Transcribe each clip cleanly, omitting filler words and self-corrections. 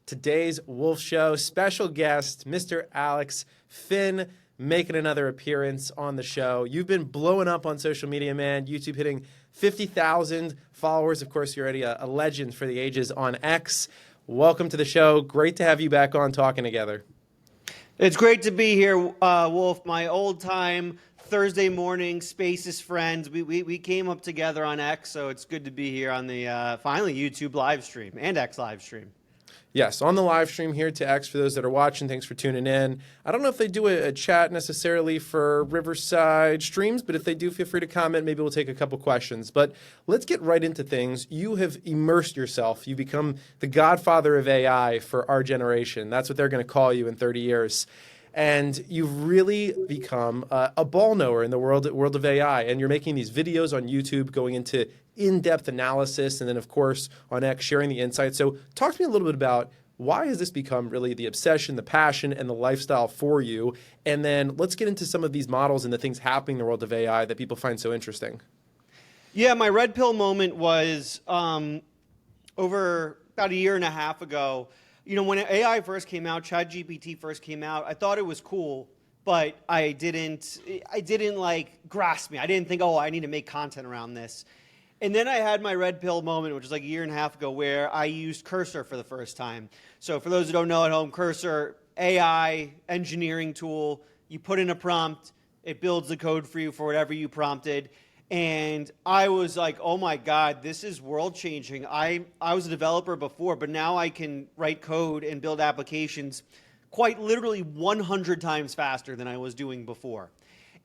today's Wolf Show. Special guest, Mr. Alex Finn, making another appearance on the show. You've been blowing up on social media, man. YouTube hitting 50,000 followers. Of course, you're already a legend for the ages on X. Welcome to the show. Great to have you back on talking together. It's great to be here, Wolf. My old-time Thursday morning Spaces friends. We came up together on X, so it's good to be here on the finally YouTube live stream and X live stream. Yes, on the live stream here to X for those that are watching. Thanks for tuning in. I don't know if they do a chat necessarily for Riverside streams, but if they do, feel free to comment. Maybe we'll take a couple questions. But let's get right into things. You have immersed yourself. You've become the godfather of AI for our generation. That's what they're going to call you in 30 years. And you've really become a ball knower in the world of AI. And you're making these videos on YouTube going into in-depth analysis, and then, of course, on X, sharing the insights. So talk to me a little bit about why has this become really the obsession, the passion, and the lifestyle for you? And then let's get into some of these models and the things happening in the world of AI that people find so interesting. Yeah, my red pill moment was over about a year and a half ago. You know, when AI first came out, ChatGPT first came out, I thought it was cool, but I didn't like grasp me. I didn't think, oh, I need to make content around this. And then I had my red pill moment, which was like a year and a half ago, where I used Cursor for the first time. So for those who don't know at home, Cursor, AI engineering tool, you put in a prompt, it builds the code for you for whatever you prompted. And I was like, oh my God, this is world changing. I was a developer before, but now I can write code and build applications quite literally 100 times faster than I was doing before.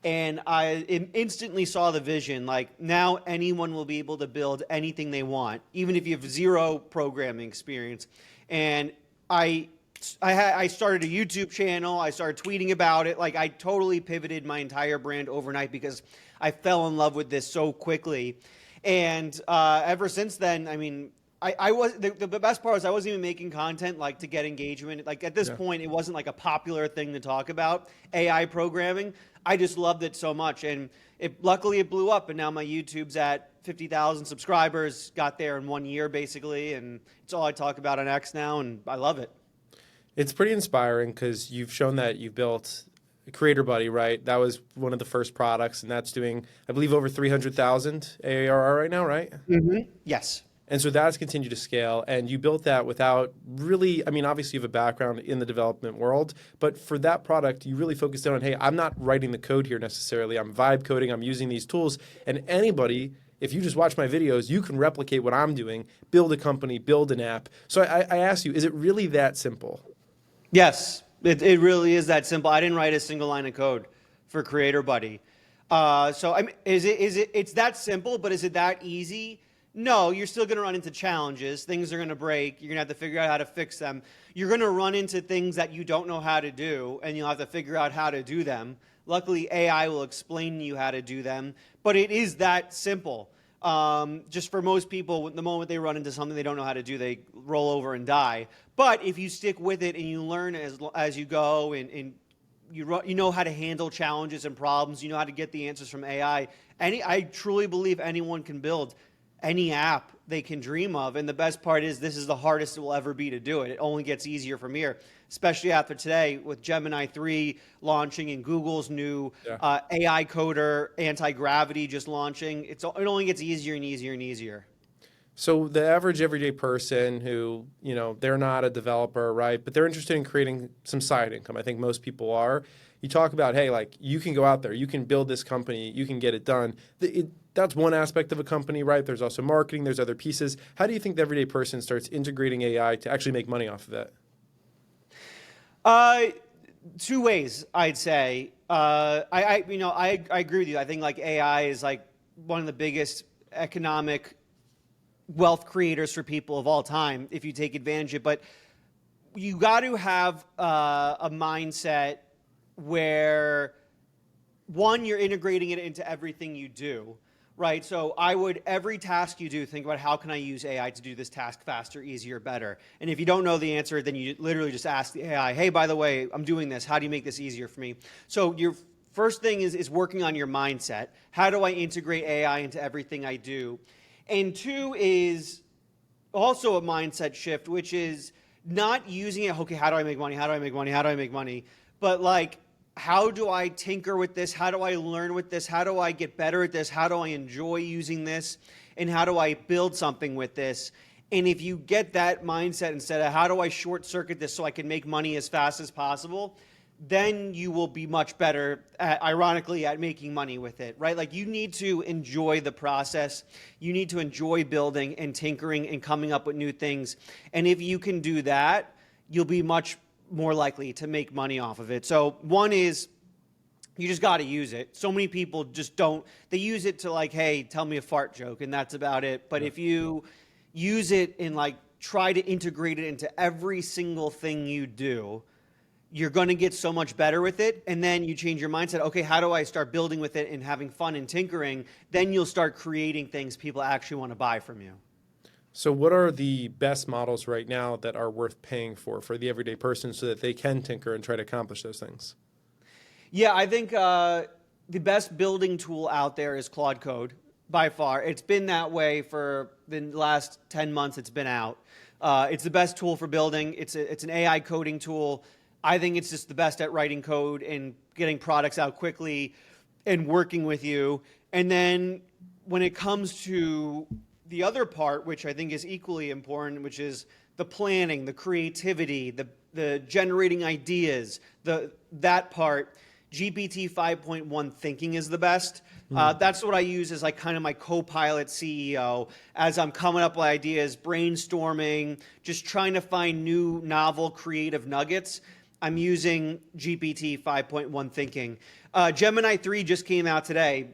And I instantly saw the vision, like now anyone will be able to build anything they want, even if you have zero programming experience. And I started a YouTube channel, I started tweeting about it, like I totally pivoted my entire brand overnight because I fell in love with this so quickly. And ever since then, I mean, the best part was I wasn't even making content like to get engagement. Like at this point, it wasn't like a popular thing to talk about, AI programming. I just loved it so much, and luckily it blew up, and now my YouTube's at 50,000 subscribers, got there in 1 year basically, and it's all I talk about on X now, and I love it. It's pretty inspiring because you've shown that you've built Creatorbuddy, right? That was one of the first products, and that's doing, I believe, over 300,000 ARR right now, right? Mm-hmm. Yes. And so that's continued to scale, and you built that without really, I mean, obviously you have a background in the development world, but for that product, you really focused on, hey, I'm not writing the code here necessarily. I'm vibe coding. I'm using these tools. And anybody, if you just watch my videos, you can replicate what I'm doing, build a company, build an app. So I ask you, is it really that simple? Yes, it really is that simple. I didn't write a single line of code for Creatorbuddy. So I mean, it's that simple, but is it that easy? No, you're still going to run into challenges. Things are going to break. You're going to have to figure out how to fix them. You're going to run into things that you don't know how to do, and you'll have to figure out how to do them. Luckily, AI will explain to you how to do them, but it is that simple. Just for most people, the moment they run into something they don't know how to do, they roll over and die. But if you stick with it and you learn as you go, and you know how to handle challenges and problems, you know how to get the answers from AI, I truly believe anyone can build any app they can dream of. And the best part is this is the hardest it will ever be to do it. It only gets easier from here, especially after today with Gemini 3 launching and Google's new AI coder, anti-gravity just launching. It only gets easier and easier and easier. So the average everyday person who, you know, they're not a developer, right? But they're interested in creating some side income. I think most people are. You talk about, hey, like you can go out there, you can build this company, you can get it done. That's one aspect of a company, right? There's also marketing, there's other pieces. How do you think the everyday person starts integrating AI to actually make money off of it? Two ways, I'd say. I agree with you. I think like AI is like one of the biggest economic wealth creators for people of all time if you take advantage of it. But you got to have a mindset where, one, you're integrating it into everything you do. Right, so I would, every task you do, think about how can I use AI to do this task faster, easier, better. And if you don't know the answer, then you literally just ask the AI, hey, by the way, I'm doing this. How do you make this easier for me? So your first thing is working on your mindset. How do I integrate AI into everything I do? And two is also a mindset shift, which is not using it, okay, how do I make money? How do I make money? How do I make money? But like, how do I tinker with this? How do I learn with this? How do I get better at this? How do I enjoy using this? And how do I build something with this? And if you get that mindset instead of how do I short circuit this so I can make money as fast as possible, then you will be much better, ironically, at making money with it, right? Like you need to enjoy the process. You need to enjoy building and tinkering and coming up with new things. And if you can do that, you'll be much more likely to make money off of it. So one is you just got to use it. So many people just don't. They use it to like, hey, tell me a fart joke, and that's about it. But if you use it and like try to integrate it into every single thing you do, you're going to get so much better with it. And then you change your mindset. Okay, how do I start building with it and having fun and tinkering? Then you'll start creating things people actually want to buy from you. So what are the best models right now that are worth paying for the everyday person so that they can tinker and try to accomplish those things? Yeah, I think the best building tool out there is Claude Code by far. It's been that way for the last 10 months it's been out. It's the best tool for building. It's an AI coding tool. I think it's just the best at writing code and getting products out quickly and working with you. And then when it comes to the other part, which I think is equally important, which is the planning, the creativity, the generating ideas, that part, GPT 5.1 thinking is the best. That's what I use as like kind of my co-pilot CEO as I'm coming up with ideas, brainstorming, just trying to find new, novel, creative nuggets. I'm using GPT 5.1 thinking. Gemini 3 just came out today,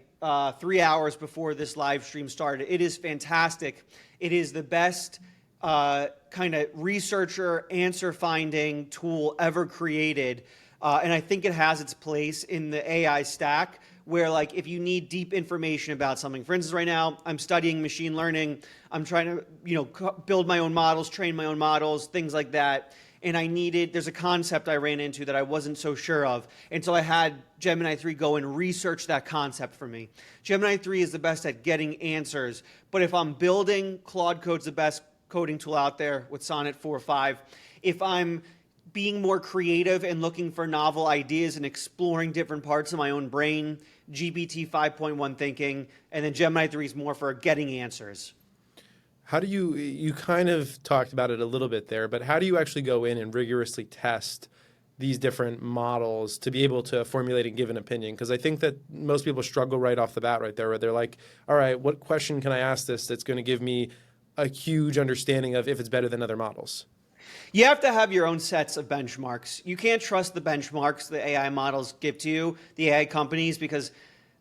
3 hours before this live stream started. It is fantastic. It is the best kind of researcher answer finding tool ever created. And I think it has its place in the AI stack where like if you need deep information about something, for instance, right now I'm studying machine learning. I'm trying to, build my own models, train my own models, things like that. And there's a concept I ran into that I wasn't so sure of. And so I had Gemini 3 go and research that concept for me. Gemini 3 is the best at getting answers. But if I'm building, Claude Code's the best coding tool out there with Sonnet 4.5. If I'm being more creative and looking for novel ideas and exploring different parts of my own brain, GPT 5.1 thinking, and then Gemini 3 is more for getting answers. How do you kind of talked about it a little bit there, but how do you actually go in and rigorously test these different models to be able to formulate and give an opinion? Because I think that most people struggle right off the bat right there, where they're like, all right, what question can I ask this that's going to give me a huge understanding of if it's better than other models? You have to have your own sets of benchmarks. You can't trust the benchmarks the AI models give to you, the AI companies, because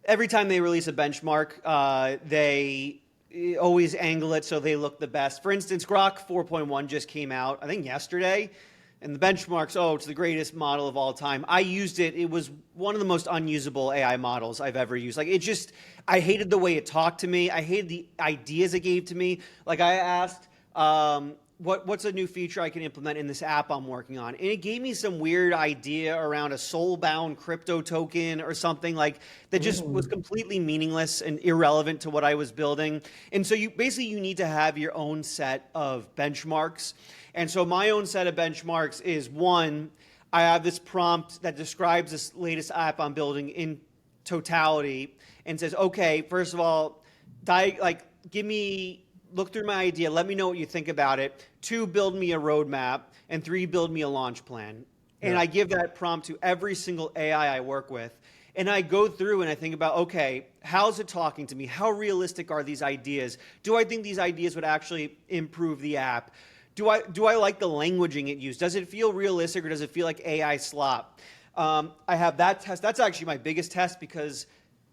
every time they release a benchmark, they always angle it so they look the best. For instance, Grok 4.1 just came out, I think yesterday, and the benchmarks, it's the greatest model of all time. I used it. It was one of the most unusable AI models I've ever used. Like I hated the way it talked to me. I hated the ideas it gave to me. Like I asked, what's a new feature I can implement in this app I'm working on? And it gave me some weird idea around a soul-bound crypto token or something like that just was completely meaningless and irrelevant to what I was building. And so you need to have your own set of benchmarks. And so my own set of benchmarks is one, I have this prompt that describes this latest app I'm building in totality and says, okay, first of all, look through my idea. Let me know what you think about it. 2, build me a roadmap. And 3, build me a launch plan. And I give that prompt to every single AI I work with. And I go through and I think about, okay, how's it talking to me? How realistic are these ideas? Do I think these ideas would actually improve the app? Do I like the languaging it used? Does it feel realistic or does it feel like AI slop? I have that test. That's actually my biggest test because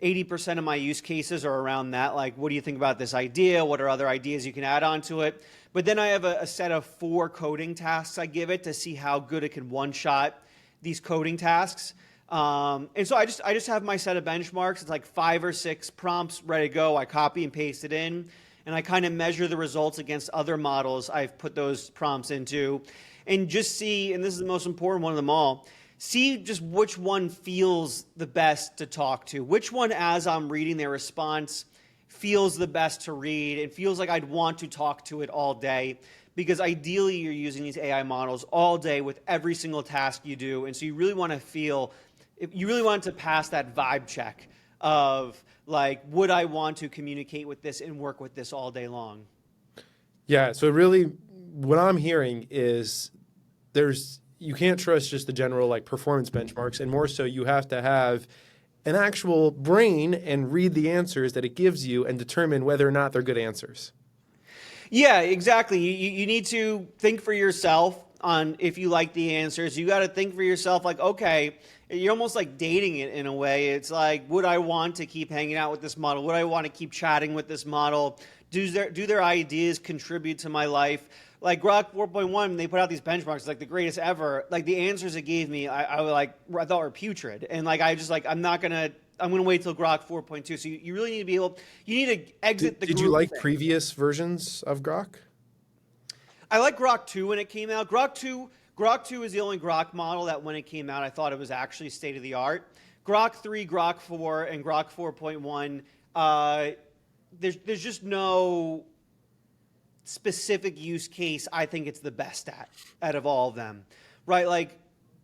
80% of my use cases are around that. Like, what do you think about this idea? What are other ideas you can add on to it? But then I have a set of 4 coding tasks I give it to see how good it can one-shot these coding tasks. And so I just have my set of benchmarks. It's like 5 or 6 prompts ready to go. I copy and paste it in, and I kind of measure the results against other models I've put those prompts into, and just see, and this is the most important one of them all, see just which one feels the best to talk to. Which one, as I'm reading their response, feels the best to read and feels like I'd want to talk to it all day. because ideally you're using these AI models all day with every single task you do. And so you really want to feel, you really want to pass that vibe check of like, would I want to communicate with this and work with this all day long? Yeah. So really, what I'm hearing is you can't trust just the general like performance benchmarks, and more so you have to have an actual brain and read the answers that it gives you and determine whether or not they're good answers. Yeah, exactly. You need to think for yourself on if you like the answers. You got to think for yourself, like, okay, you're almost like dating it in a way. It's like, would I want to keep hanging out with this model? Would I want to keep chatting with this model? Do their ideas contribute to my life? Like Grok 4.1, they put out these benchmarks, like the greatest ever. Like the answers it gave me, I thought were putrid, and like I just like I'm gonna wait till Grok 4.2. So you really need to be able, you need to exit the Did group you like thing. previous versions of Grok? I like Grok 2 when it came out. Grok 2 is the only Grok model that when it came out, I thought it was actually state of the art. Grok 3, Grok 4, and Grok 4.1, there's just no specific use case I think it's the best at out of all of them, right? Like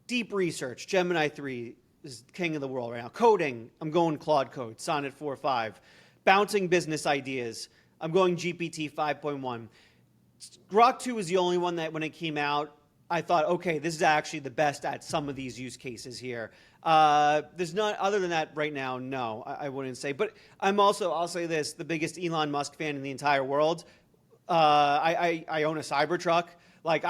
deep research, Gemini 3 is king of the world right now. Coding, I'm going Claude Code, Sonnet 4.5. Bouncing business ideas, I'm going GPT 5.1. Grok 2 was the only one that when it came out, I thought, okay, this is actually the best at some of these use cases here. There's not, other than that right now, no, I wouldn't say. But I'll say this, the biggest Elon Musk fan in the entire world. I own a Cybertruck. Like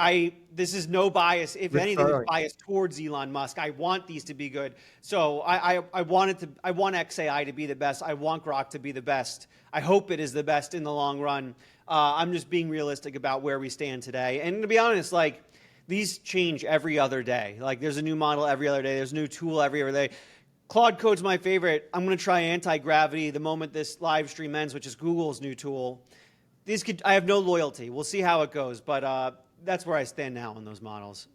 this is no bias. If anything, it's biased towards Elon Musk. I want these to be good. So I want XAI to be the best. I want Grok to be the best. I hope it is the best in the long run. I'm just being realistic about where we stand today. And to be honest, like these change every other day. Like there's a new model every other day. There's a new tool every other day. Claude Code's my favorite. I'm going to try anti-gravity the moment this live stream ends, which is Google's new tool. I have no loyalty. We'll see how it goes, but that's where I stand now on those models.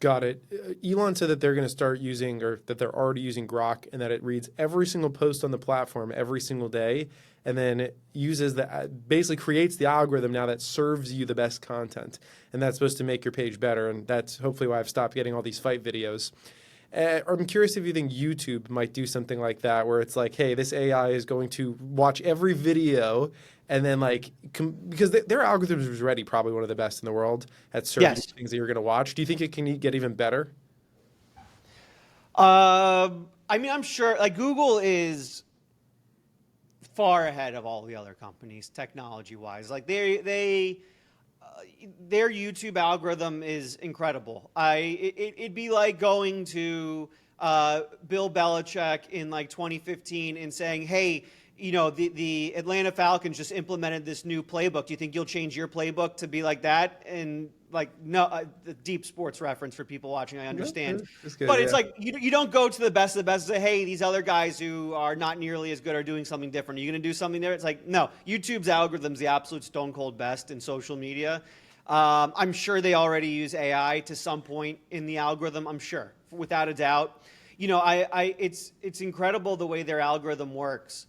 Got it. Elon said that they're going to start using, or that they're already using Grok, and that it reads every single post on the platform every single day, and then it uses basically creates the algorithm now that serves you the best content, and that's supposed to make your page better, and that's hopefully why I've stopped getting all these fight videos. I'm curious if you think YouTube might do something like that, where it's like, hey, this AI is going to watch every video, and then like, because their algorithm is already probably one of the best in the world at serving things that you're going to watch. Do you think it can get even better? I mean, I'm sure. Like Google is far ahead of all the other companies technology-wise. Like their YouTube algorithm is incredible. It'd be like going to Bill Belichick in like 2015 and saying, hey, you know, the Atlanta Falcons just implemented this new playbook. Do you think you'll change your playbook to be like that? And like, no, the deep sports reference for people watching, I understand. Good, but it's like, you don't go to the best of the best and say, hey, these other guys who are not nearly as good are doing something different. Are you going to do something there? It's like, no, YouTube's algorithm's the absolute stone cold best in social media. I'm sure they already use AI to some point in the algorithm. I'm sure, without a doubt. You know, it's incredible the way their algorithm works,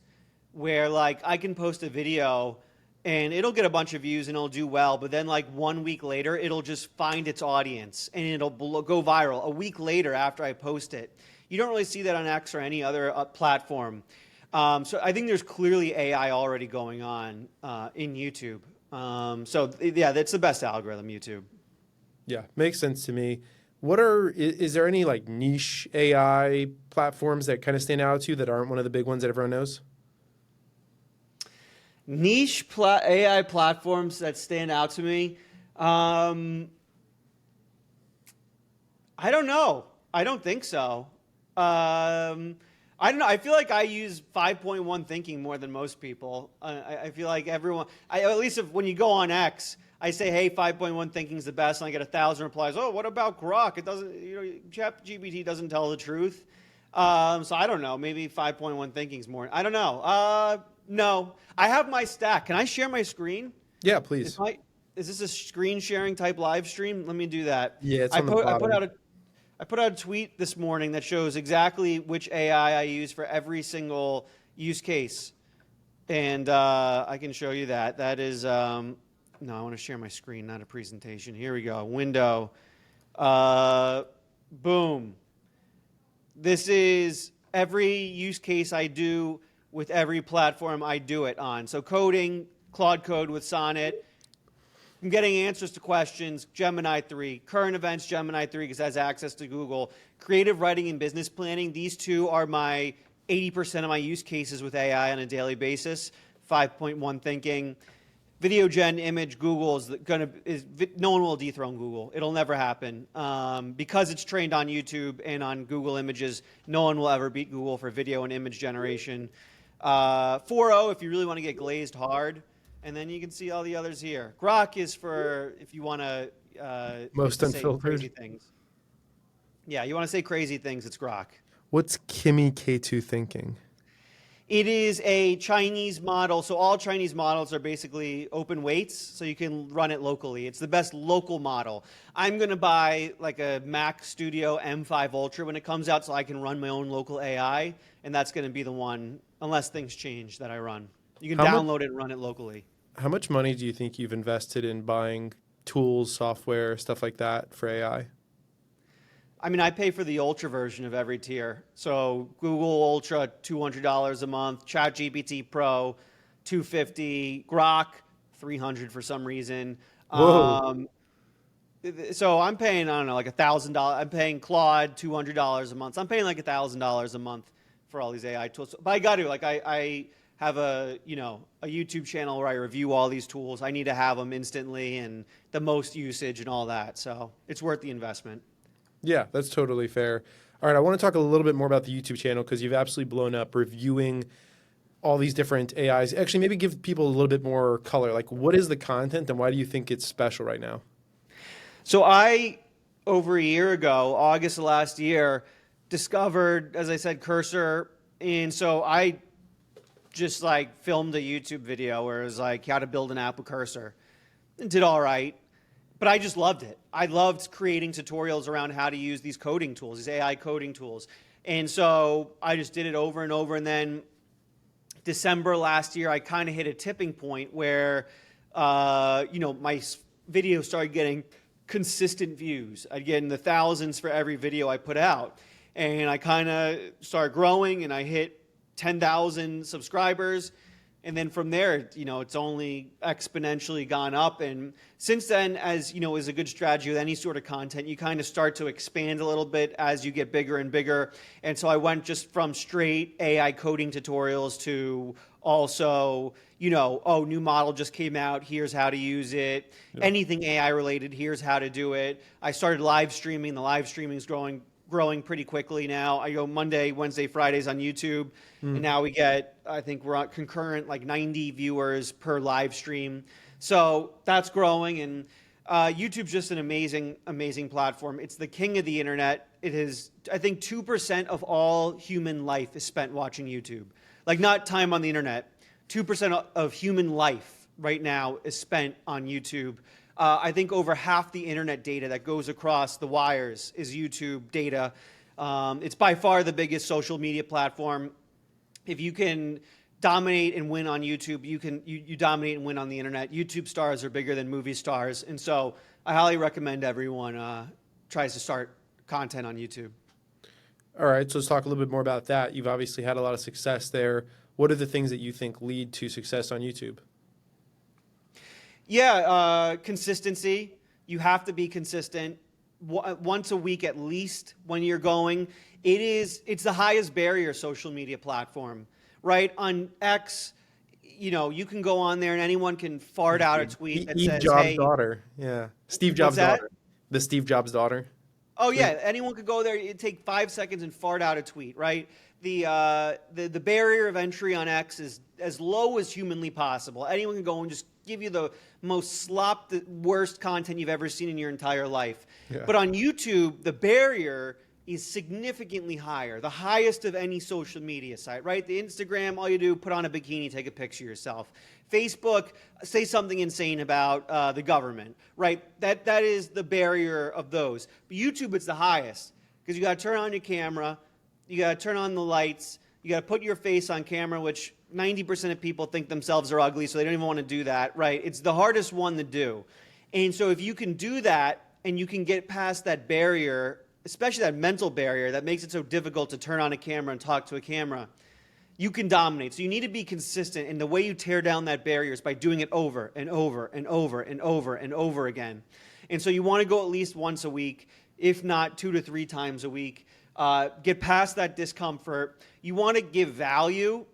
where like I can post a video and it'll get a bunch of views and it'll do well, but then like 1 week later, it'll just find its audience and it'll go viral a week later after I post it. You don't really see that on X or any other platform. So I think there's clearly AI already going on in YouTube. So yeah, that's the best algorithm, YouTube. Yeah, makes sense to me. Is there any like niche AI platforms that kind of stand out to you that aren't one of the big ones that everyone knows? Niche AI platforms that stand out to me. I don't know. I don't think so. I don't know. I feel like I use 5.1 thinking more than most people. I feel like everyone, at least when you go on X, I say, hey, 5.1 thinking is the best, and I get 1,000 replies. Oh, what about Grok? It doesn't, you know, ChatGPT doesn't tell the truth. So I don't know. Maybe 5.1 thinking is more. I don't know. No, I have my stack. Can I share my screen? Yeah, please. Is this a screen sharing type live stream? Let me do that. Yeah, it's on the bottom. I put out a tweet this morning that shows exactly which AI I use for every single use case. And I can show you that. That is, No, I want to share my screen, not a presentation. Here we go. Window. Boom. This is every use case I do with every platform I do it on. So coding, Claude Code with Sonnet. I'm getting answers to questions, Gemini 3. Current events, Gemini 3, because it has access to Google. Creative writing and business planning. These two are my 80% of my use cases with AI on a daily basis. 5.1 thinking. Video gen image, Google no one will dethrone Google. It'll never happen. Because it's trained on YouTube and on Google Images, no one will ever beat Google for video and image generation. 4.0 if you really want to get glazed hard. And then you can see all the others here. Grok is for if you want to Most say unfiltered. crazy things. Yeah, you want to say crazy things, it's Grok. What's Kimi K2 thinking? It is a Chinese model. So all Chinese models are basically open weights, so you can run it locally. It's the best local model. I'm going to buy like a Mac Studio M5 Ultra when it comes out so I can run my own local AI, and that's going to be the one, unless things change, that I run. You can download it and run it locally. How much money do you think you've invested in buying tools, software, stuff like that for AI? I mean, I pay for the Ultra version of every tier. So Google Ultra, $200 a month. ChatGPT Pro, $250. Grok, $300 for some reason. Whoa. So I'm paying, I don't know, like $1,000. I'm paying Claude $200 a month. So I'm paying like $1,000 a month for all these AI tools. But I got to, like, I have a YouTube channel where I review all these tools. I need to have them instantly and the most usage and all that. So it's worth the investment. Yeah, that's totally fair. All right, I want to talk a little bit more about the YouTube channel because you've absolutely blown up reviewing all these different AIs. Actually, maybe give people a little bit more color. Like, what is the content and why do you think it's special right now? So I, over a year ago, August of last year, discovered, as I said, Cursor. And so I just like filmed a YouTube video where it was like how to build an app with Cursor. And did all right. But I just loved it. I loved creating tutorials around how to use these coding tools, these AI coding tools. And so I just did it over and over. And then December last year, I kind of hit a tipping point where, my video started getting consistent views. I'd get in the thousands for every video I put out. And I kind of started growing and I hit 10,000 subscribers. And then from there, it's only exponentially gone up. And since then, as you know, is a good strategy with any sort of content, you kind of start to expand a little bit as you get bigger and bigger. And so I went just from straight AI coding tutorials to also, new model just came out. Here's how to use it. Yeah. Anything AI related, here's how to do it. I started live streaming. The live streaming is growing pretty quickly now. I go Monday, Wednesday, Fridays on YouTube. And now we get, I think we're on concurrent, like 90 viewers per live stream. So that's growing. And YouTube's just an amazing, amazing platform. It's the king of the internet. It is, I think 2% of all human life is spent watching YouTube. Like not time on the internet. 2% of human life right now is spent on YouTube. I think over half the internet data that goes across the wires is YouTube data. It's by far the biggest social media platform. If you can dominate and win on YouTube, you dominate and win on the internet. YouTube stars are bigger than movie stars. And so I highly recommend everyone tries to start content on YouTube. All right, so let's talk a little bit more about that. You've obviously had a lot of success there. What are the things that you think lead to success on YouTube? Yeah, consistency. You have to be consistent once a week at least when you're going. It's the highest barrier social media platform, right? On X, you can go on there and anyone can fart out a tweet that says, Jobs' hey. Daughter. Yeah. Steve Jobs' daughter. The Steve Jobs' daughter. Oh, yeah. Anyone could go there. It'd take 5 seconds and fart out a tweet, right? The barrier of entry on X is as low as humanly possible. Anyone can go and just give you the most the worst content you've ever seen in your entire life. Yeah. But on YouTube, the barrier is significantly higher, the highest of any social media site, right? The Instagram, all you do, put on a bikini, take a picture of yourself. Facebook, say something insane about the government, right? That is the barrier of those. But YouTube, it's the highest because you got to turn on your camera, you got to turn on the lights, you got to put your face on camera, which 90% of people think themselves are ugly, so they don't even want to do that, right? It's the hardest one to do. And so if you can do that and you can get past that barrier, especially that mental barrier that makes it so difficult to turn on a camera and talk to a camera, you can dominate. So you need to be consistent, and the way you tear down that barrier is by doing it over and over and over and over and over again. And so you want to go at least once a week, if not 2 to 3 times a week. Get past that discomfort. You want to give value.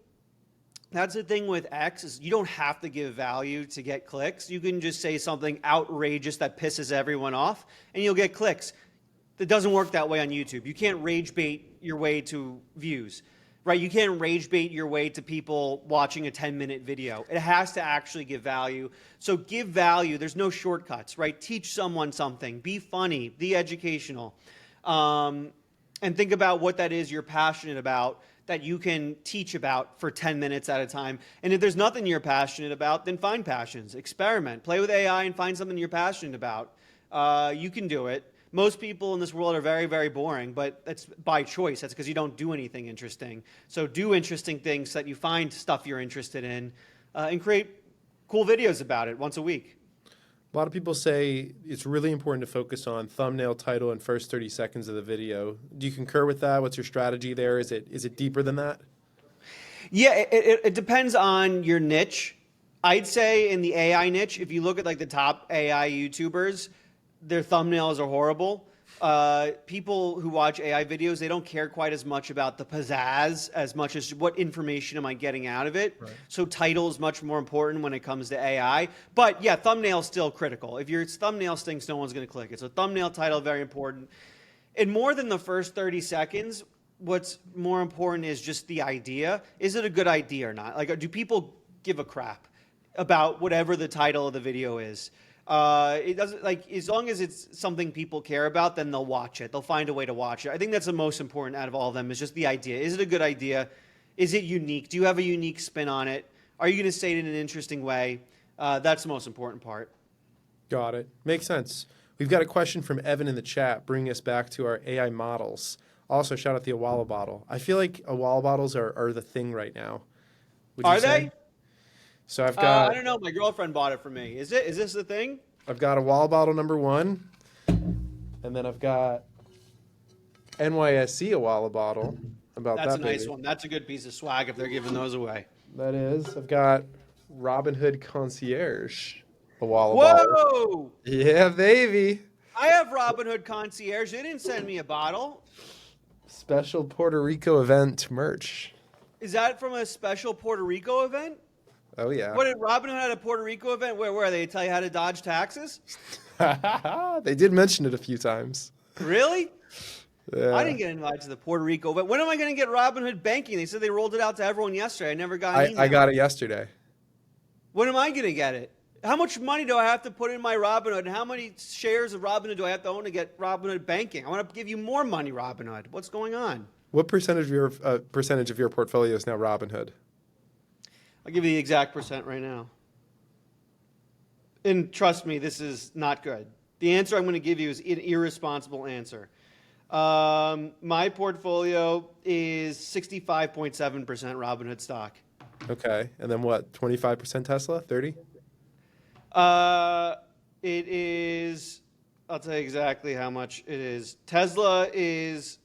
That's the thing with X, is you don't have to give value to get clicks. You can just say something outrageous that pisses everyone off, and you'll get clicks. That doesn't work that way on YouTube. You can't rage bait your way to views, right? You can't rage bait your way to people watching a 10-minute video. It has to actually give value. So give value. There's no shortcuts, right? Teach someone something. Be funny. Be educational. And think about what that is you're passionate about that you can teach about for 10 minutes at a time. And if there's nothing you're passionate about, then find passions. Experiment. Play with AI and find something you're passionate about. You can do it. Most people in this world are very, very boring, but that's by choice. That's because you don't do anything interesting. So do interesting things so that you find stuff you're interested in and create cool videos about it once a week. A lot of people say it's really important to focus on thumbnail, title, and first 30 seconds of the video. Do you concur with that? What's your strategy there? Is it deeper than that? Yeah, it depends on your niche. I'd say in the AI niche, if you look at like the top AI YouTubers, their thumbnails are horrible. People who watch AI videos, they don't care quite as much about the pizzazz as much as what information am I getting out of it. Right. So title is much more important when it comes to AI. But yeah, thumbnail is still critical. If your thumbnail stinks, no one's going to click it. So thumbnail, title, very important. And more than the first 30 seconds, what's more important is just the idea. Is it a good idea or not? Like, do people give a crap about whatever the title of the video is? It doesn't, like, as long as it's something people care about, then they'll watch it. They'll find a way to watch it. I think that's the most important out of all of them, is just the idea. Is it a good idea? Is it unique? Do you have a unique spin on it? Are you going to say it in an interesting way? That's the most important part. Got it. Makes sense. We've got a question from Evan in the chat, bringing us back to our AI models. Also, shout out the Awala bottle. I feel like Awala bottles are the thing right now. Are they? So I've got. I don't know. My girlfriend bought it for me. Is it? Is this the thing? I've got Awala bottle number 1, and then I've got NYSC Awala bottle. That's a nice one. That's a good piece of swag if they're giving those away. That is. I've got Robin Hood Concierge Awala bottle. Whoa! Yeah, baby. I have Robin Hood Concierge. They didn't send me a bottle. Special Puerto Rico event merch. Is that from a special Puerto Rico event? Oh, yeah. What, did Robin Hood at a Puerto Rico event? Where they tell you how to dodge taxes? They did mention it a few times. Really? Yeah. I didn't get invited to the Puerto Rico event. When am I going to get Robin Hood banking? They said they rolled it out to everyone yesterday. I never got an email. I got it yesterday. When am I going to get it? How much money do I have to put in my Robinhood? And how many shares of Robinhood do I have to own to get Robinhood banking? I want to give you more money, Robinhood. What's going on? What percentage of your portfolio is now Robinhood? I'll give you the exact percent right now. And trust me, this is not good. The answer I'm going to give you is an irresponsible answer. My portfolio is 65.7% Robinhood stock. Okay. And then what, 25% Tesla? 30? It is, I'll tell you exactly how much it is. Tesla is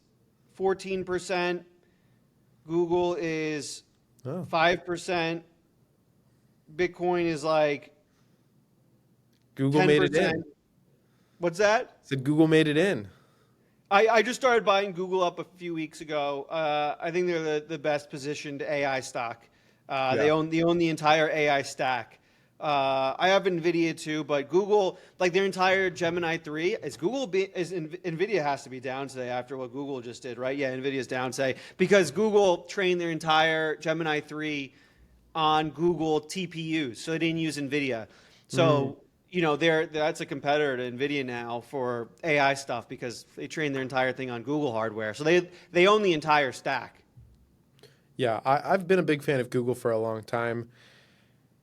14%. Google is 5%. Bitcoin is like Google 10%. made it in. What's that? Said Google made it in. I just started buying Google up a few weeks ago. I think they're the best positioned AI stock. They own the entire AI stack. I have NVIDIA too, but Google, like their entire Gemini 3, NVIDIA has to be down today after what Google just did, right? Yeah, NVIDIA's down today because Google trained their entire Gemini 3 on Google TPUs, so they didn't use NVIDIA. So, you know, that's a competitor to NVIDIA now for AI stuff because they trained their entire thing on Google hardware. So they own the entire stack. Yeah, I've been a big fan of Google for a long time.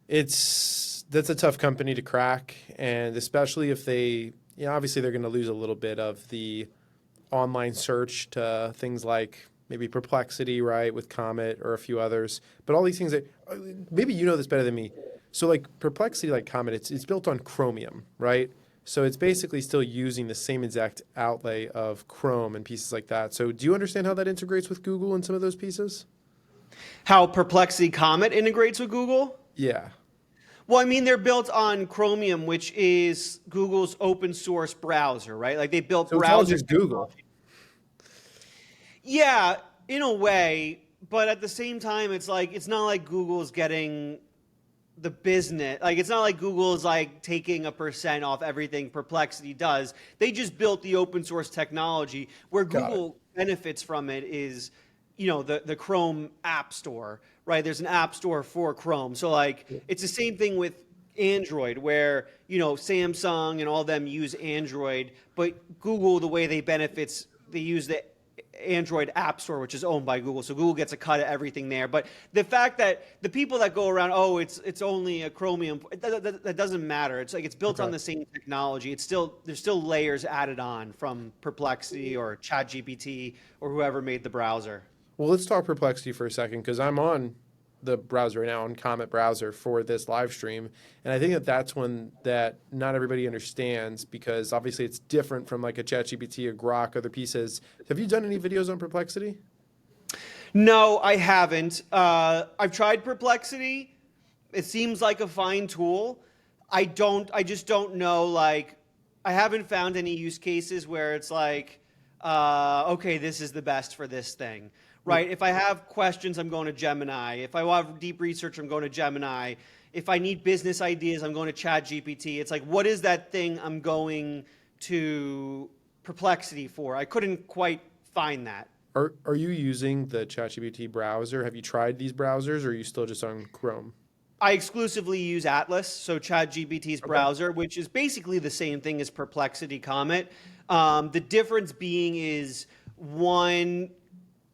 That's a tough company to crack, and especially if obviously they're going to lose a little bit of the online search to things like maybe Perplexity, right, with Comet or a few others. But all these things that maybe you know this better than me. So like Perplexity, like Comet, it's built on Chromium, right? So it's basically still using the same exact outlay of Chrome and pieces like that. So do you understand how that integrates with Google and some of those pieces? How Perplexity Comet integrates with Google? Yeah. Well, I mean, they're built on Chromium, which is Google's open source browser, right? Like they built So it's all browser just Google. technology. Yeah, in a way, but at the same time, it's like it's not like Google's getting the business. Like it's not like Google's like taking a percent off everything Perplexity does. They just built the open source technology. Where Got it. Google benefits from it is, the Chrome App Store, right? There's an App Store for Chrome. So like it's the same thing with Android where, Samsung and all them use Android, but Google, the way they use the Android App Store, which is owned by Google. So Google gets a cut of everything there. But the fact that the people that go around, oh, it's only a Chromium, that doesn't matter. It's like it's built on Okay. the same technology. There's still layers added on from Perplexity or ChatGPT or whoever made the browser. Well, let's talk Perplexity for a second because I'm on the browser right now, on Comet browser for this live stream, and I think that that's one that not everybody understands because obviously it's different from like a ChatGPT, a Grok, other pieces. Have you done any videos on Perplexity? No, I haven't. I've tried Perplexity. It seems like a fine tool. I just don't know, like, I haven't found any use cases where it's like, okay, this is the best for this thing, right? If I have questions, I'm going to Gemini. If I want deep research, I'm going to Gemini. If I need business ideas, I'm going to ChatGPT. It's like, what is that thing I'm going to Perplexity for? I couldn't quite find that. Are you using the ChatGPT browser? Have you tried these browsers, or are you still just on Chrome? I exclusively use Atlas, so ChatGPT's Okay. browser, which is basically the same thing as Perplexity Comet. The difference being is one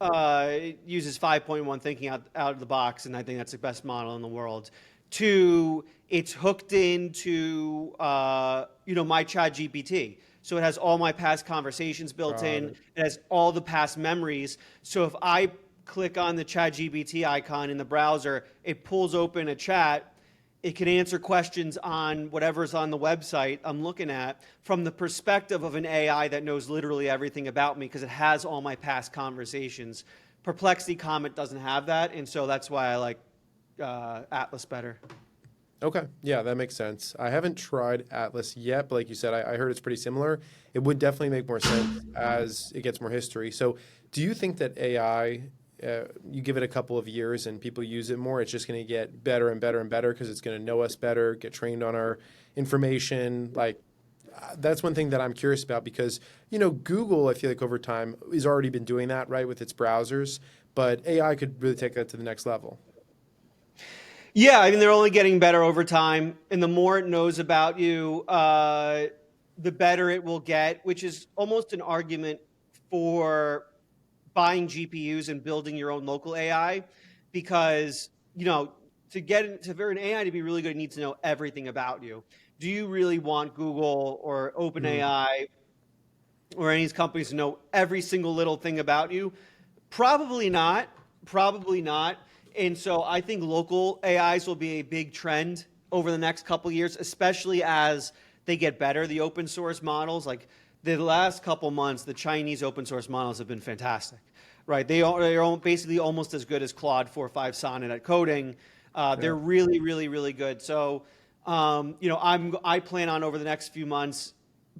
it uses 5.1 thinking out of the box, and I think that's the best model in the world. Two, it's hooked into my ChatGPT. So it has all my past conversations built Got in. it. It has all the past memories. So if I click on the ChatGPT icon in the browser, it pulls open a chat. It can answer questions on whatever's on the website I'm looking at from the perspective of an AI that knows literally everything about me because it has all my past conversations. Perplexity Comet doesn't have that, and so that's why I like Atlas better. Okay, yeah, that makes sense. I haven't tried Atlas yet, but like you said, I heard it's pretty similar. It would definitely make more sense as it gets more history. So, do you think that AI, you give it a couple of years and people use it more, it's just going to get better and better and better because it's going to know us better, get trained on our information? Like, that's one thing that I'm curious about because, Google, I feel like over time, has already been doing that, right, with its browsers, but AI could really take that to the next level. Yeah, I mean they're only getting better over time, and the more it knows about you, the better it will get. Which is almost an argument for buying GPUs and building your own local AI, because for an AI to be really good, it needs to know everything about you. Do you really want Google or Mm, OpenAI or any of these companies to know every single little thing about you? Probably not. Probably not. And so I think local AIs will be a big trend over the next couple of years, especially as they get better. The open source models, like the last couple months, the Chinese open source models have been fantastic, right? They're basically almost as good as Claude 4.5 Sonnet at coding. yeah. They're really, really, really good. So, I plan on over the next few months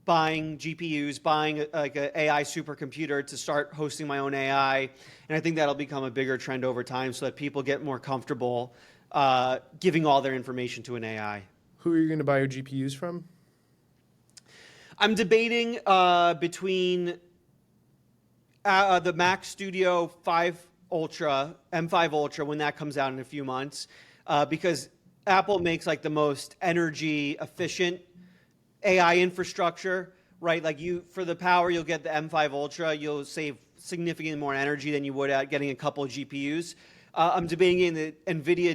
buying GPUs, buying like an AI supercomputer to start hosting my own AI, and I think that'll become a bigger trend over time, so that people get more comfortable giving all their information to an AI. Who are you going to buy your GPUs from? I'm debating between the Mac Studio 5 Ultra, M5 Ultra, when that comes out in a few months, because Apple makes like the most energy efficient AI infrastructure, right? Like for the power, you'll get the M5 Ultra. You'll save significantly more energy than you would at getting a couple of GPUs. I'm debating the NVIDIA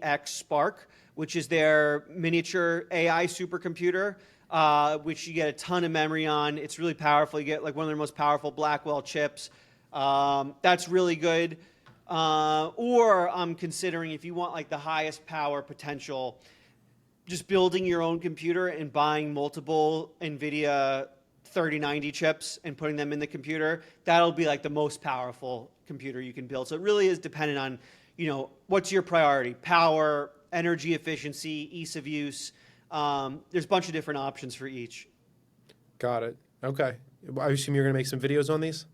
DGX Spark, which is their miniature AI supercomputer, which you get a ton of memory on. It's really powerful. You get like one of their most powerful Blackwell chips. That's really good. Or I'm considering, if you want like the highest power potential, just building your own computer and buying multiple NVIDIA 3090 chips and putting them in the computer. That'll be like the most powerful computer you can build. So it really is dependent on, what's your priority? Power, energy efficiency, ease of use. There's a bunch of different options for each. Got it. Okay. I assume you're going to make some videos on these?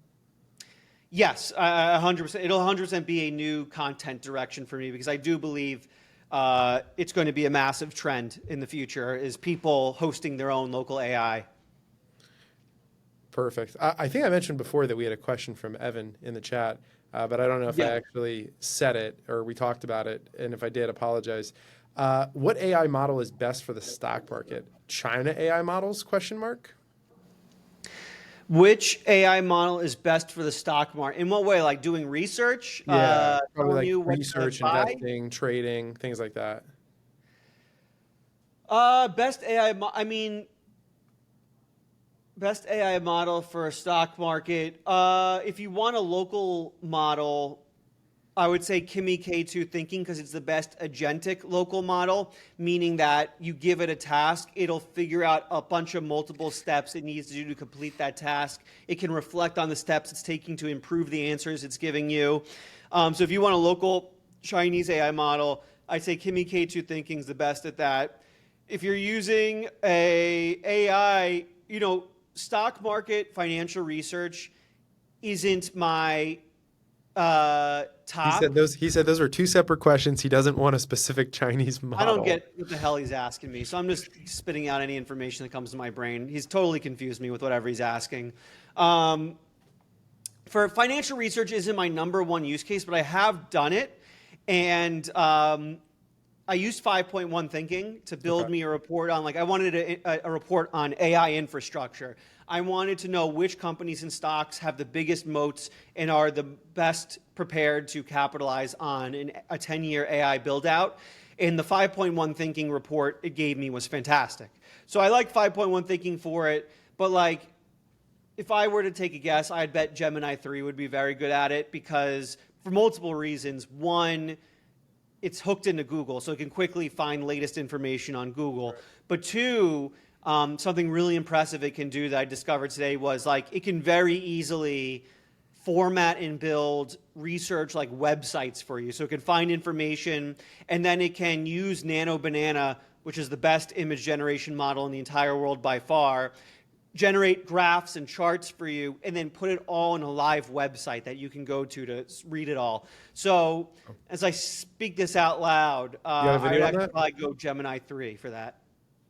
Yes, 100%. It'll 100% be a new content direction for me, because I do believe it's going to be a massive trend in the future, is people hosting their own local AI. Perfect. I think I mentioned before that we had a question from Evan in the chat, but I don't know if I actually said it or we talked about it. And if I did, apologize. What AI model is best for the stock market? China AI models? Question mark. Which AI model is best for the stock market? In what way? Like doing research? Yeah, probably like what to research, buy? investing, trading, things like that. Best AI. Best AI model for a stock market. If you want a local model, I would say Kimi K2 Thinking, because it's the best agentic local model, meaning that you give it a task, it'll figure out a bunch of multiple steps it needs to do to complete that task. It can reflect on the steps it's taking to improve the answers it's giving you. So if you want a local Chinese AI model, I'd say Kimi K2 Thinking is the best at that. If you're using a AI, stock market financial research isn't my top. He said those were two separate questions. He doesn't want a specific Chinese model. I don't get what the hell he's asking me, so I'm just spitting out any information that comes to my brain. He's totally confused me with whatever he's asking. For financial research isn't my number one use case, but I have done it, and I used 5.1 Thinking to build me a report on, I wanted a report on AI infrastructure. I wanted to know which companies and stocks have the biggest moats and are the best prepared to capitalize on a 10-year AI build-out. And the 5.1 Thinking report it gave me was fantastic. So I like 5.1 Thinking for it, but if I were to take a guess, I'd bet Gemini 3 would be very good at it, because for multiple reasons. One, it's hooked into Google, so it can quickly find latest information on Google. Right. But two, something really impressive it can do that I discovered today was it can very easily format and build research websites for you. So it can find information, and then it can use Nano Banana, which is the best image generation model in the entire world by far, generate graphs and charts for you, and then put it all in a live website that you can go to read it all. So as I speak this out loud, I would actually probably go Gemini 3 for that.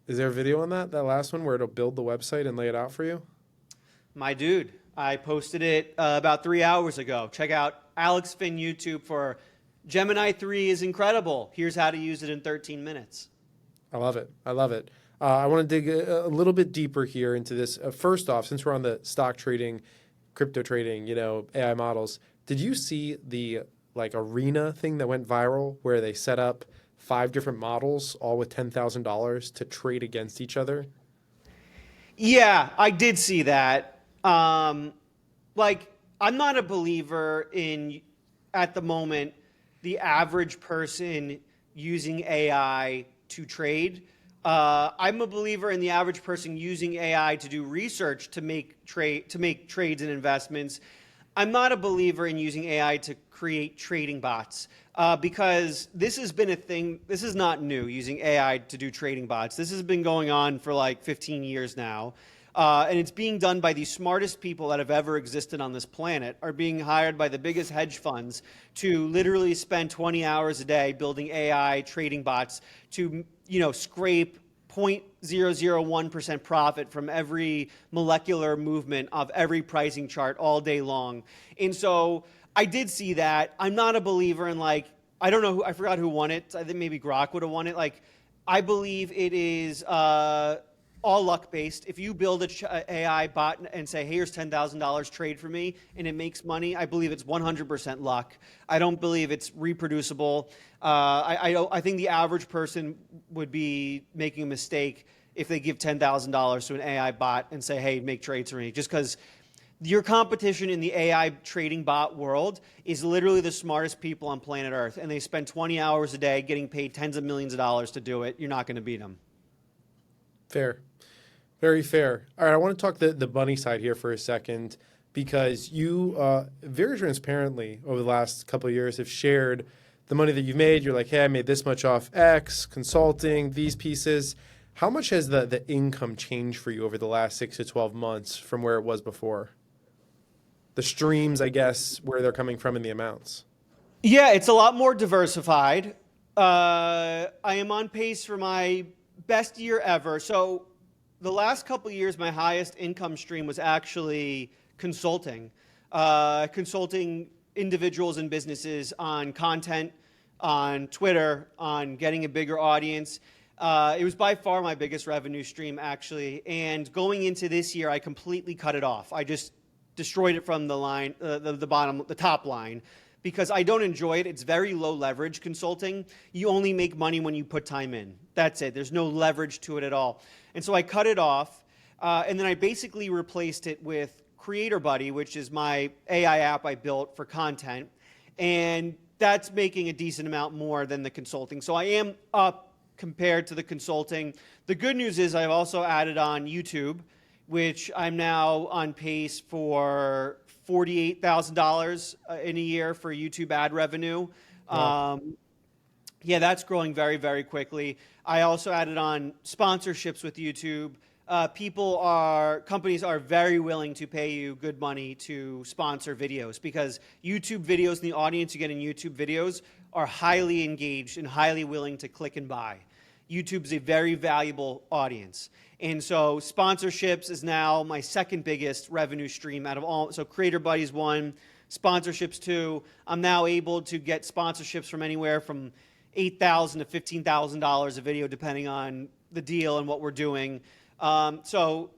Is there a video on that last one, where it'll build the website and lay it out for you? My dude, I posted it about 3 hours ago. Check out Alex Finn YouTube for Gemini 3 is incredible. Here's how to use it in 13 minutes. I love it. I love it. I want to dig a little bit deeper here into this. First off, since we're on the stock trading, crypto trading, AI models, did you see the arena thing that went viral, where they set up 5 different models, all with $10,000 to trade against each other? Yeah, I did see that. I'm not a believer in, at the moment, the average person using AI to trade. I'm a believer in the average person using AI to do research to make trades and investments. I'm not a believer in using AI to create trading bots, because this has been a thing. This is not new, using AI to do trading bots. This has been going on for 15 years now. And it's being done by the smartest people that have ever existed on this planet, are being hired by the biggest hedge funds to literally spend 20 hours a day building AI trading bots to, scrape 0.001% profit from every molecular movement of every pricing chart all day long. And so I did see that. I'm not a believer in I don't know I forgot who won it. I think maybe Grok would have won it. I believe it is all luck-based. If you build an AI bot and say, hey, here's $10,000, trade for me, and it makes money, I believe it's 100% luck. I don't believe it's reproducible. I think the average person would be making a mistake if they give $10,000 to an AI bot and say, hey, make trades for me, just because your competition in the AI trading bot world is literally the smartest people on planet Earth, and they spend 20 hours a day getting paid tens of millions of dollars to do it. You're not going to beat them. Fair. Very fair. All right, I want to talk the money side here for a second because you very transparently over the last couple of years have shared the money that you've made. You're like, hey, I made this much off X, consulting, these pieces. How much has the income changed for you over the last 6 to 12 months from where it was before? The streams, I guess, where they're coming from and the amounts. Yeah, it's a lot more diversified. I am on pace for my best year ever. So the last couple of years, my highest income stream was actually consulting. Consulting individuals and businesses on content, on Twitter, on getting a bigger audience. It was by far my biggest revenue stream, actually. And going into this year, I completely cut it off. I just destroyed it from the line, the top line, because I don't enjoy it. It's very low leverage consulting. You only make money when you put time in. That's it. There's no leverage to it at all. And so I cut it off, and then I basically replaced it with Creatorbuddy, which is my AI app I built for content, and that's making a decent amount more than the consulting. So I am up compared to the consulting. The good news is I've also added on YouTube, which I'm now on pace for $48,000 in a year for YouTube ad revenue. Wow. Yeah, that's growing very, very quickly. I also added on sponsorships with YouTube. Companies are very willing to pay you good money to sponsor videos because YouTube videos and the audience you get in YouTube videos are highly engaged and highly willing to click and buy. YouTube's a very valuable audience. And so sponsorships is now my second biggest revenue stream out of all. So Creatorbuddy's one, sponsorships two. I'm now able to get sponsorships from anywhere from $8,000 to $15,000 a video, depending on the deal and what we're doing. So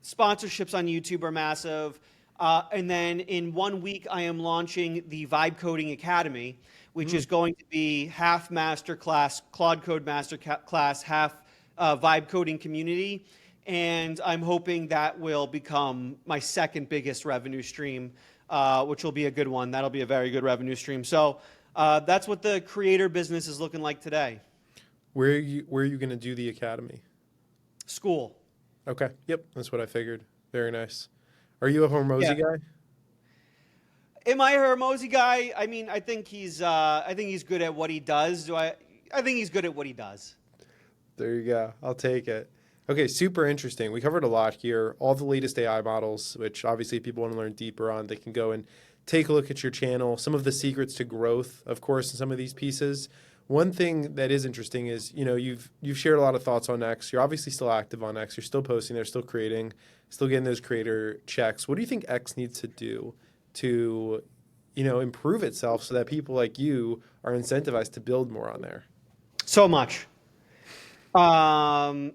sponsorships on YouTube are massive. And then in 1 week, I am launching the Vibe Coding Academy, which is going to be half master class, Claude Code master class, half Vibe Coding community. And I'm hoping that will become my second biggest revenue stream, which will be a good one. That'll be a very good revenue stream. So that's what the creator business is looking like today. Where are you going to do the academy? School. Okay. Yep. That's what I figured. Very nice. Are you a Hormozy guy? Am I a Hormozy guy? I mean, I think he's good at what he does. I think he's good at what he does. There you go. I'll take it. Okay, super interesting. We covered a lot here. All the latest AI models, which obviously if people want to learn deeper on, they can go and take a look at your channel. Some of the secrets to growth, of course, in some of these pieces. One thing that is interesting is, you've shared a lot of thoughts on X. You're obviously still active on X. You're still posting there, still creating, still getting those creator checks. What do you think X needs to do to, improve itself so that people like you are incentivized to build more on there? So much. So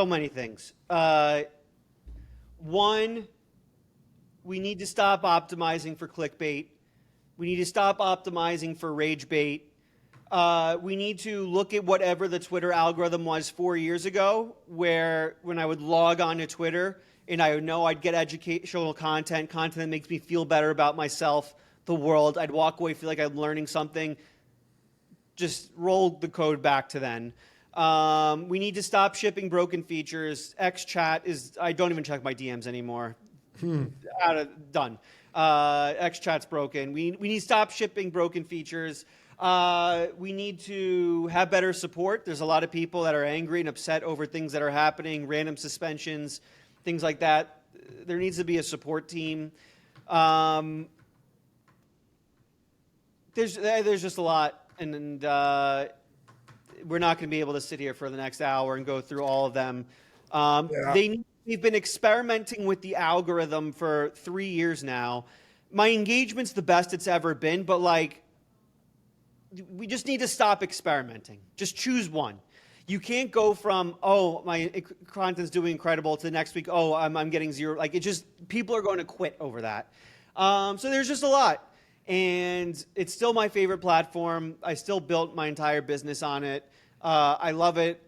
many things. One, we need to stop optimizing for clickbait. We need to stop optimizing for rage bait. We need to look at whatever the Twitter algorithm was 4 years ago, where when I would log on to Twitter and I would know I'd get educational content that makes me feel better about myself, the world. I'd walk away, feel like I'm learning something. Just roll the code back to then. We need to stop shipping broken features. XChat is, I don't even check my DMs anymore. Done. XChat's broken. We need to stop shipping broken features. We need to have better support. There's a lot of people that are angry and upset over things that are happening, random suspensions, things like that. There needs to be a support team. There's just a lot, and we're not going to be able to sit here for the next hour and go through all of them. We've been experimenting with the algorithm for 3 years now. My engagement's the best it's ever been, but we just need to stop experimenting. Just choose one. You can't go from, my content's doing incredible, to the next week, I'm getting zero. People are going to quit over that. So there's just a lot. And it's still my favorite platform. I still built my entire business on it. I love it.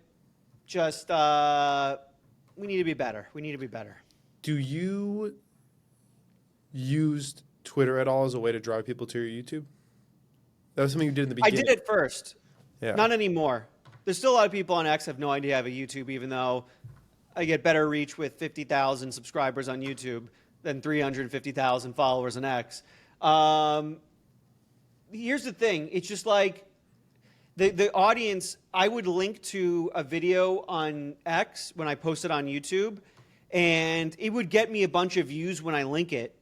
Just, we need to be better. We need to be better. Do you used Twitter at all as a way to drive people to your YouTube? That was something you did in the I beginning. did it first. Yeah. Not anymore. There's still a lot of people on X have no idea I have a YouTube, even though I get better reach with 50,000 subscribers on YouTube than 350,000 followers on X. Here's the thing. It's just like the audience, I would link to a video on X when I post it on YouTube, and it would get me a bunch of views when I link it,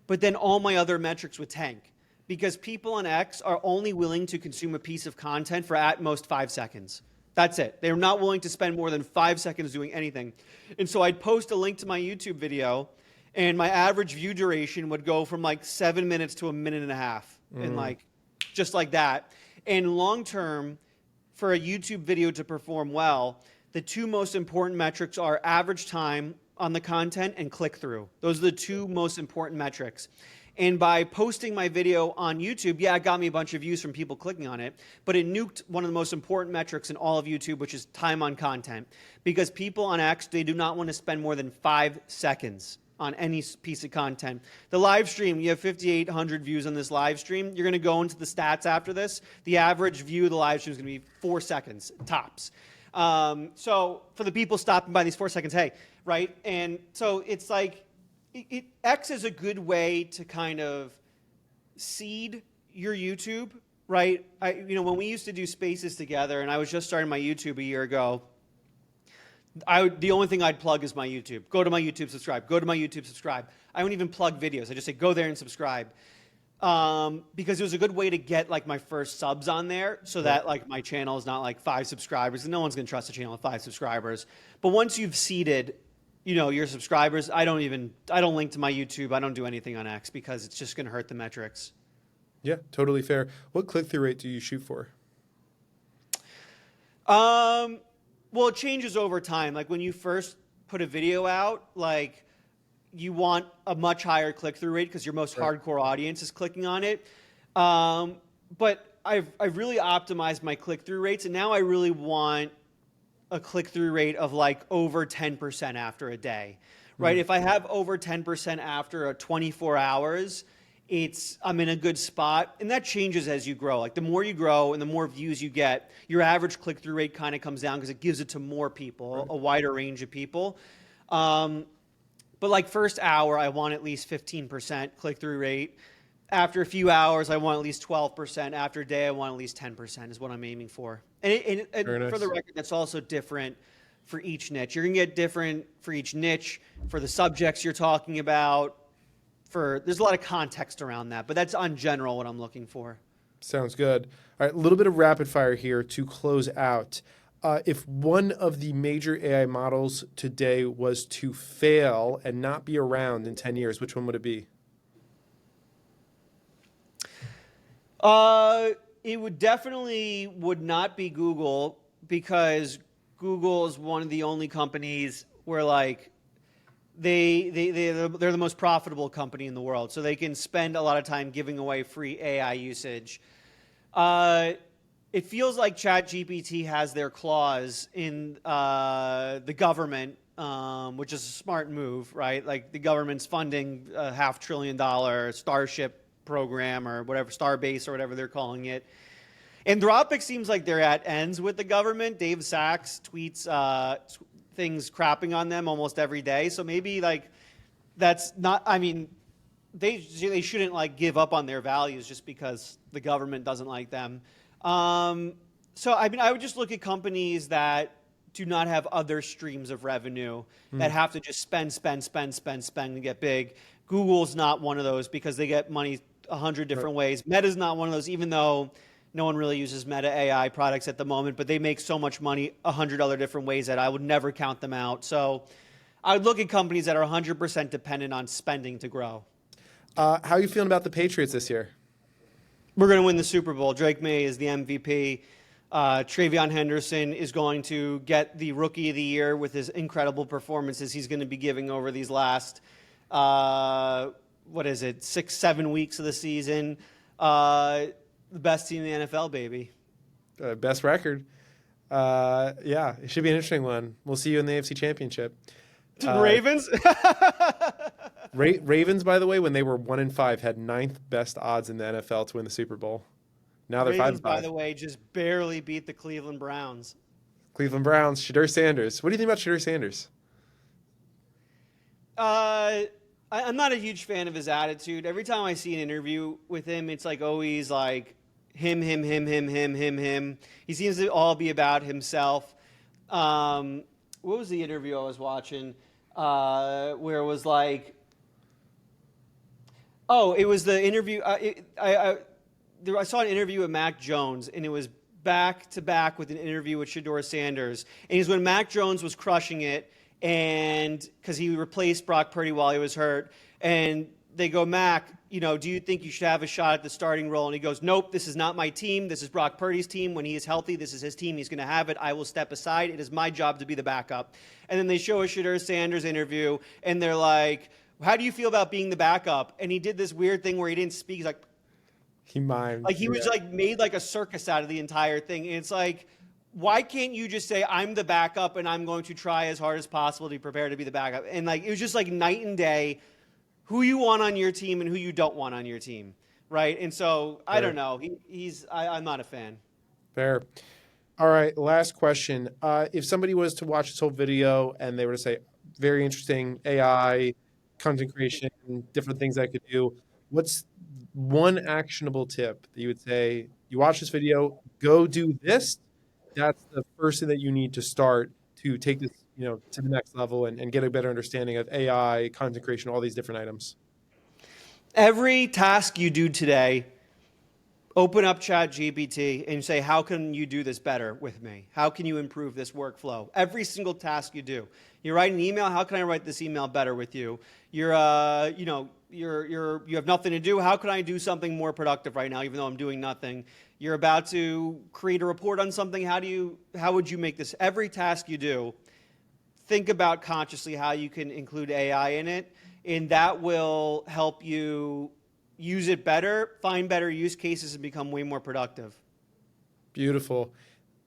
but then all my other metrics would tank because people on X are only willing to consume a piece of content for at most 5 seconds. That's it. They're not willing to spend more than 5 seconds doing anything. And so I'd post a link to my YouTube video, and my average view duration would go from like 7 minutes to a minute and a half, and like just like that. And long term, for a YouTube video to perform well, the two most important metrics are average time on the content and click through. Those are the two most important metrics. And by posting my video on YouTube, yeah, it got me a bunch of views from people clicking on it, but it nuked one of the most important metrics in all of YouTube, which is time on content. Because people on X, they do not want to spend more than 5 seconds on any piece of content. The live stream, you have 5,800 views on this live stream. You're going to go into the stats after this. The average view of the live stream is going to be 4 seconds, tops. So for the people stopping by these 4 seconds, hey, right? And so it's like, X is a good way to kind of seed your YouTube, right? When we used to do spaces together, and I was just starting my YouTube a year ago, the only thing I'd plug is my YouTube. Go to my YouTube, subscribe. Go to my YouTube, subscribe. I don't even plug videos. I just say, go there and subscribe. Because it was a good way to get like my first subs on there so that like my channel is not like 5 subscribers. And no one's going to trust a channel with 5 subscribers. But once you've seeded your subscribers, I don't link to my YouTube. I don't do anything on X because it's just going to hurt the metrics. Yeah, totally fair. What click-through rate do you shoot for? Well, it changes over time. Like when you first put a video out, like you want a much higher click-through rate because your most hardcore audience is clicking on it. But I've really optimized my click-through rates, and now I really want a click-through rate of like over 10% after a day, right? If I have over 10% after 24 hours, I'm in a good spot, and that changes as you grow. Like the more you grow and the more views you get, your average click-through rate kind of comes down because it gives it to more people, a wider range of people. But like first hour, I want at least 15% click-through rate. After a few hours, I want at least 12%. After a day, I want at least 10% is what I'm aiming for. And Nice. For the record, that's also different for each niche. You're going to get different for each niche, for the subjects you're talking about. There's a lot of context around that, but that's on general what I'm looking for. Sounds good. All right, a little bit of rapid fire here to close out. If one of the major AI models today was to fail and not be around in 10 years, which one would it be? It would not be Google, because Google is one of the only companies where like they're the most profitable company in the world, so they can spend a lot of time giving away free AI usage. It feels like ChatGPT has their claws in the government, which is a smart move, right? Like the government's funding a $500 billion Starship program or whatever, Starbase or whatever they're calling it. Anthropic seems like they're at ends with the government. Dave Sachs tweets things crapping on them almost every day. So maybe like that's not, I mean, they shouldn't like give up on their values just because the government doesn't like them. So I mean, I would just look at companies that do not have other streams of revenue that have to just spend to get big. Google's not one of those because they get money 100 different ways. Meta's not one of those, even though no one really uses Meta AI products at the moment, but they make so much money 100 other different ways that I would never count them out. So I would look at companies that are 100% dependent on spending to grow. How are you feeling about the Patriots this year? We're going to win the Super Bowl. Drake May is the MVP. Travion Henderson is going to get the Rookie of the Year with his incredible performances he's going to be giving over these last 6-7 weeks of the season. The best team in the NFL, baby. Best record. Yeah, it should be an interesting one. We'll see you in the AFC Championship. The Ravens? Ravens, by the way, when they were 1-5, had 9th best odds in the NFL to win the Super Bowl. Now they're Ravens, 5-5. by the way, just barely beat the Cleveland Browns. Cleveland Browns, shedeur Sanders. What do you think about shedeur Sanders? I'm not a huge fan of his attitude. Every time I see an interview with him, it's like always like him. He seems to all be about himself. What was the interview I was watching where it was like, oh, it was the interview. I saw an interview with Mac Jones, and it was back to back with an interview with shedeur Sanders. And it was when Mac Jones was crushing it, and because he replaced Brock Purdy while he was hurt, and they go, Mac, do you think you should have a shot at the starting role? And he goes, nope, this is not my team. This is Brock Purdy's team. When he is healthy, this is his team. He's going to have it. I will step aside. It is my job to be the backup. And then they show a shedeur Sanders interview, and they're like, how do you feel about being the backup? And he did this weird thing where he didn't speak. He's like, he mimed. Like he was like made like a circus out of the entire thing. And it's like, why can't you just say, I'm the backup and I'm going to try as hard as possible to prepare to be the backup? And like, it was just like night and day, who you want on your team and who you don't want on your team. Right. And so I don't know. I'm not a fan. Fair. All right. Last question. If somebody was to watch this whole video and they were to say, very interesting AI, content creation, different things I could do, what's one actionable tip that you would say, you watch this video, go do this? That's the first thing that you need to start to take this, to the next level and get a better understanding of AI, content creation, all these different items. Every task you do today, open up ChatGPT and say, how can you do this better with me? How can you improve this workflow? Every single task you do. You write an email, how can I write this email better with you? You have nothing to do. How can I do something more productive right now, even though I'm doing nothing? You're about to create a report on something. How would you make this? Every task you do, think about consciously how you can include AI in it, and that will help you use it better, find better use cases, and become way more productive. Beautiful.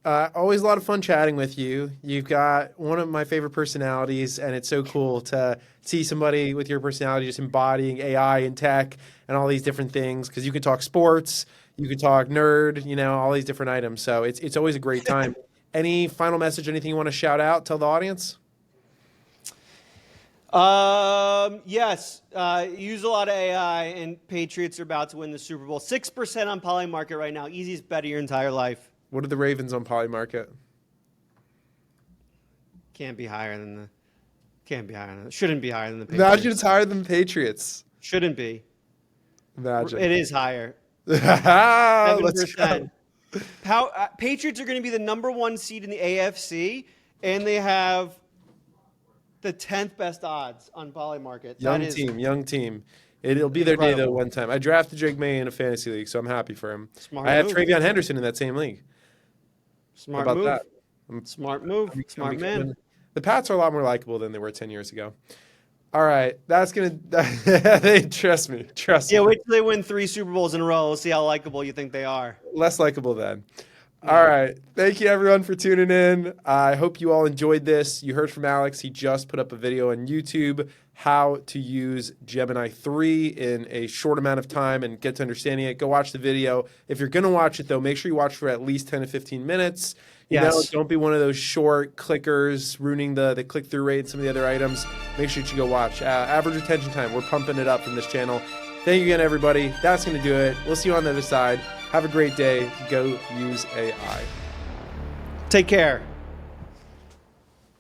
Always a lot of fun chatting with you. You've got one of my favorite personalities, and it's so cool to see somebody with your personality just embodying AI and tech and all these different things, because you can talk sports, you can talk nerd, all these different items. So it's always a great time. Any final message, anything you want to shout out, tell the audience? Yes, use a lot of AI, and Patriots are about to win the Super Bowl. 6% on Polymarket right now. Easiest bet of your entire life. What are the Ravens on Polymarket? Shouldn't be higher than the Patriots. Imagine it's higher than the Patriots. Shouldn't be. Imagine. It is higher. Let's go. 7%. Patriots are going to be the #1 seed in the AFC, and they have the 10th best odds on Polymarket. Young team. It'll be their day, though, one time. I drafted Drake May in a fantasy league, so I'm happy for him. Smart I have move. Travion Henderson in that same league. Smart How about move. that? Smart move. Smart man. The Pats are a lot more likable than they were 10 years ago. All right. That's going to – trust me. Yeah, wait till they win 3 Super Bowls in a row. We'll see how likable you think they are. Less likable then. All right. Thank you, everyone, for tuning in. I hope you all enjoyed this. You heard from Alex. He just put up a video on YouTube, how to use Gemini 3 in a short amount of time and get to understanding it. Go watch the video. If you're going to watch it, though, make sure you watch for at least 10 to 15 minutes. Don't be one of those short clickers ruining the click-through rate and some of the other items. Make sure you go watch. Average retention time. We're pumping it up from this channel. Thank you again, everybody. That's going to do it. We'll see you on the other side. Have a great day. Go use AI. Take care.